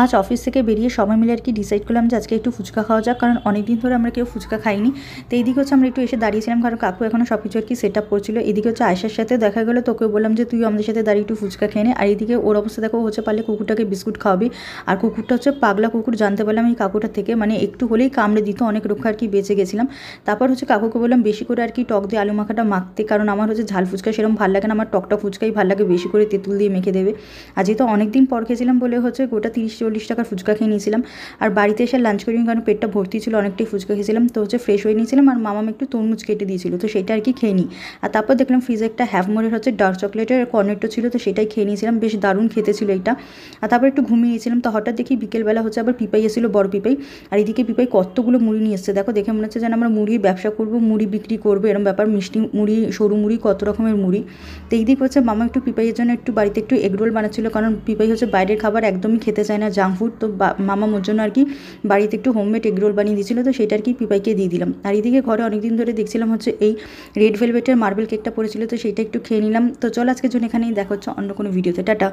আজ অফিস থেকে বেরিয়ে সবাই মিলে আর কি ডিসাইড করলাম যে আজকে একটু ফুচকা খাওয়া যাক, কারণ অনেক দিন ধরে আমরা কেউ ফুচকা খাইনি। তো এইদিকে হচ্ছে আমরা একটু এসে দাঁড়িয়েছিলাম, কারণ কাকু এখনও সব কিছু আর কি সেট আপ করছিল। এদিকে হচ্ছে আয়েশার সাথে দেখা গেলো, তোকে বললাম যে তুই আমাদের সাথে দাঁড়িয়ে একটু ফুচকা খেয়ে নে। আর এদিকে ওর অবস্থা দেখো, হচ্ছে পারলে কুকুরটাকে বিস্কুট খাওয়াবি। আর কুকুরটা হচ্ছে পাগলা কুকুর, জানতে পারলাম এই কাকুটার থেকে, মানে একটু হলেই কামড়ে দিত, অনেক রক্ষা আর কি বেঁচে গেছিলাম। তারপর হচ্ছে কাকুকে বললাম বেশি করে আর কি টক দিয়ে আলু মাখাটা মাখতে, কারণ আমার হচ্ছে ঝাল ফুচকা সেরকম ভালো লাগে না, আমার টকটা ফুচকাই ভালো লাগে, বেশি করে তেঁতুল দিয়ে মেখে দেবে। আর যেহেতু অনেক দিন পর খেয়েছিলাম বলে হচ্ছে গোটা 30-40 টাকার ফুচকা খেয়ে নিয়েছিলাম। আর বাড়িতে এসে লাঞ্চ করিনি, কারণ পেটটা ভর্তি ছিল, অনেকটাই ফুচকা খেয়েছিলাম। তো হচ্ছে ফ্রেশ হয়ে নিয়েছিলাম, আর মামাম একটু তরমুজ কেটে দিয়েছিল, তো সেটা আর কি খেয়ে নিই। আর তারপর দেখলাম ফ্রিজে একটা হ্যাভমোরের হচ্ছে ডার্ক চকলেটের কর্নেটো ছিল, তো সেটাই খেয়ে নিয়েছিলাম, বেশ দারুণ খেতে ছিল এটা। আর তারপর একটু ঘুমিয়ে নিয়েছিলাম। তো হঠাৎ দেখি বিকেলবেলা হচ্ছে আবার পিপাই এসেছিল, বড় পিপাই। আর এদিকে পিপাই কতগুলো মুড়ি নিয়ে এসছে, দেখো দেখে মনে হচ্ছে যেন আমরা মুড়ির ব্যবসা করবো, মুড়ি বিক্রি করবো, এরকম ব্যাপার। মিষ্টি মুড়ি, সরু মুড়ি, কত রকমের মুড়ি। তো এই দিক হচ্ছে মামা একটু পিপাইয়ের জন্য একটু বাড়িতে একটু এগরোল বানাচ্ছিল, কারণ পিপাই হচ্ছে বাইরের খাবার একদমই খেতে চায় না, জাঙ্ক ফুড। তো মামা ওর জন্য আর কি বাড়িতে একটু হোমমেড এগরোল বানিয়ে দিয়েছিল, তো সেটা আর কি পিপাইকে দিয়ে দিলাম। আর এদিকে ঘরে অনেকদিন ধরে দেখছিলাম হচ্ছে এই রেড ভেলভেটের মার্বেল কেকটা পড়েছিল, তো সেইটা একটু খেয়ে নিলাম। তো চল আজকের জন্য এখানেই দেখা হচ্ছে অন্য কোনো ভিডিওতে, টাটা।